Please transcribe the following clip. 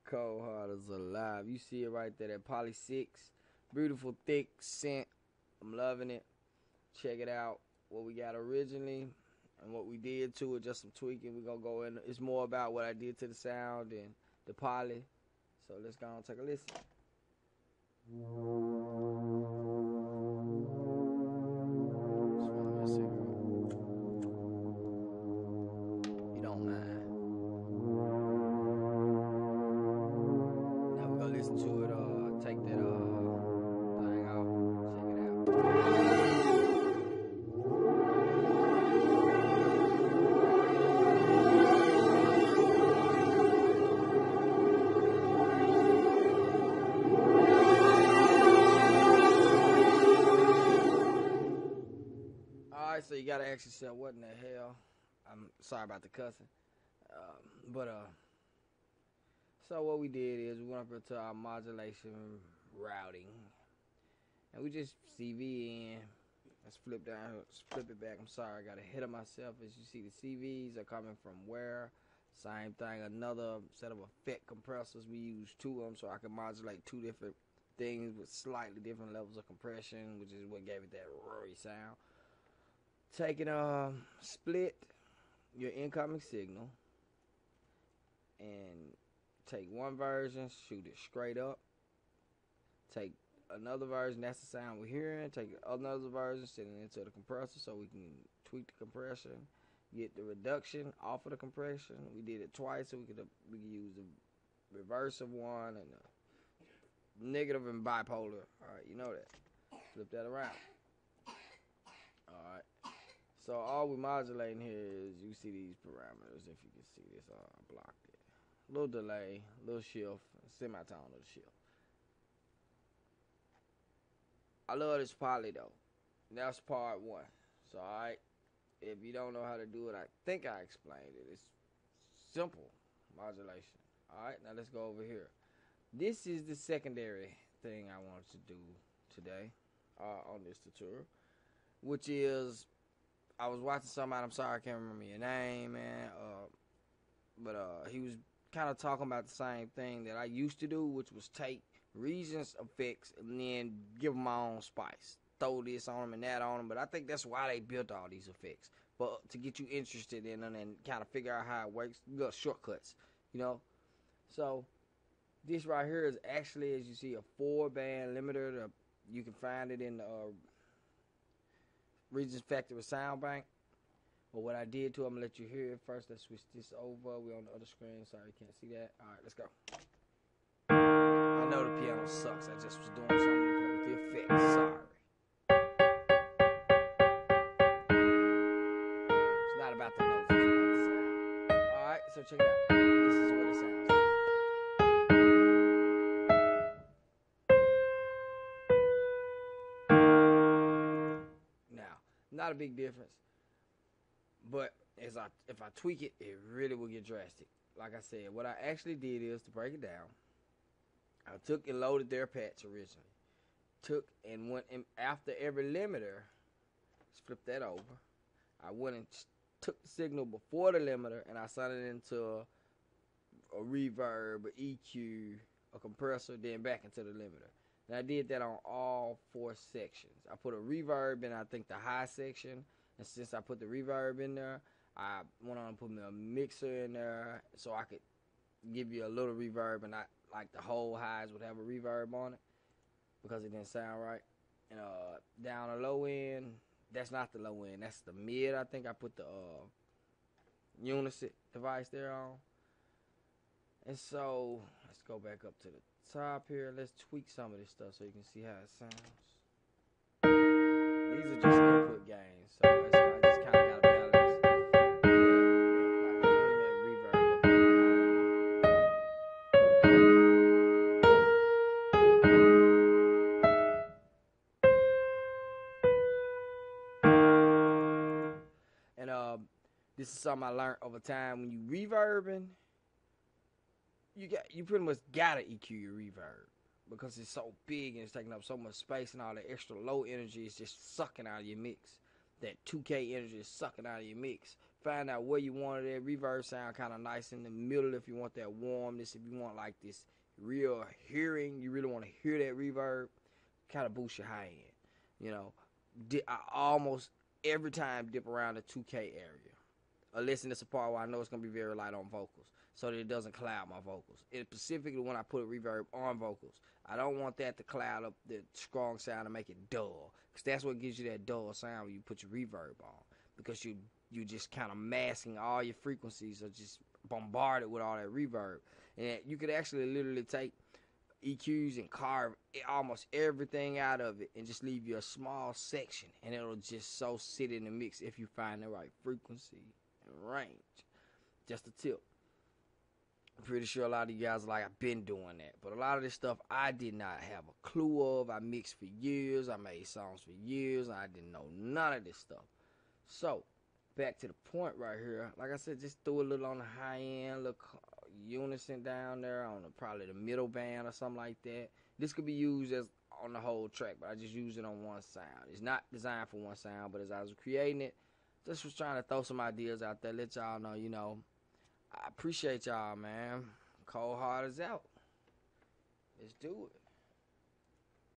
Cold Heart is alive. You see it right there, that Poly 6. Beautiful, thick scent. I'm loving it. Check it out. What we got originally and what we did to it, just some tweaking. We're going to go in. It's more about what I did to the sound and the Poly. So let's go and take a listen. You don't mind. Now we're going to listen to it. Take that thing out. Check it out. Alright, so you got to ask yourself, what in the hell? I'm sorry about the cussing. So what we did is we went up into our modulation routing. And we just CV in. Let's flip down here, flip it back. I'm sorry, I got ahead of myself. As you see, the CVs are coming from where? Same thing, another set of effect compressors. We use two of them so I can modulate two different things with slightly different levels of compression, which is what gave it that roary sound. Taking split your incoming signal and take one version, shoot it straight up. Take another version, that's the sound we're hearing. Take another version, send it into the compressor so we can tweak the compression, get the reduction off of the compression. We did it twice so we could use the reverse of one and the negative and bipolar. Alright, you know that. Flip that around. Alright. So all we're modulating here is, you see these parameters. If you can see this, I blocked it. Little delay, little shift, semitone little shift. I love this poly though. That's part one. So alright, if you don't know how to do it, I think I explained it. It's simple modulation. Alright, now let's go over here. This is the secondary thing I wanted to do today on this tutorial, which is, I was watching somebody, I'm sorry I can't remember your name, man, but he was kind of talking about the same thing that I used to do, which was take Regents effects and then give them my own spice. Throw this on them and that on them, but I think that's why they built all these effects. But to get you interested in them and kind of figure out how it works, you got shortcuts, you know? So, this right here is actually, as you see, a 4-band limiter. You can find it in the Regents Factory Sound Bank. But what I did to it, I'm going to let you hear it first. Let's switch this over. We're on the other screen. Sorry, you can't see that. All right, let's go. I know the piano sucks. I just was doing something to play with the effects. Sorry. It's not about the notes. It's about the sound. All right, so check it out. This is what it sounds like. Now, not a big difference. But if I tweak it, it really will get drastic. Like I said, what I actually did is, to break it down, I took and loaded their patch originally. Took and went in after every limiter. Let's flip that over. I went and took the signal before the limiter and I sent it into a reverb, a EQ, a compressor, then back into the limiter. And I did that on all 4 sections. I put a reverb in, I think, the high section. And since I put the reverb in there, I went on and put me a mixer in there so I could give you a little reverb and not like the whole highs would have a reverb on it because it didn't sound right. And down the low end, that's not the low end, that's the mid. I think I put the Unisit device there on. And so let's go back up to the top here. Let's tweak some of this stuff so you can see how it sounds. These are just input gains, so that's why I just kind of got to balance. Let's bring that reverb up to the high. And this is something I learned over time. When you reverbing, you pretty much gotta EQ your reverb because it's so big and it's taking up so much space, and all the extra low energy is just sucking out of your mix. That 2K energy is sucking out of your mix find out where you want it at. Reverb sound kind of nice in the middle if you want that warmness. If you want like this real hearing, you really want to hear that reverb, kind of boost your high end. You know, I almost every time dip around the 2K area. Unless in this part where I know it's going to be very light on vocals, so that it doesn't cloud my vocals. And specifically when I put a reverb on vocals, I don't want that to cloud up the strong sound and make it dull. Because that's what gives you that dull sound when you put your reverb on. Because you just kind of masking all your frequencies or just bombarded with all that reverb. And you could actually literally take EQs and carve almost everything out of it and just leave you a small section. And it'll just so sit in the mix if you find the right frequency and range. Just a tip. I'm pretty sure a lot of you guys are like, I've been doing that. But a lot of this stuff I did not have a clue of. I mixed for years. I made songs for years. I didn't know none of this stuff. So, back to the point right here. Like I said, just threw a little on the high end, little unison down there on probably the middle band or something like that. This could be used as on the whole track, but I just use it on one sound. It's not designed for one sound, but as I was creating it, just was trying to throw some ideas out there, let y'all know, I appreciate y'all, man. Cold Heart is out. Let's do it.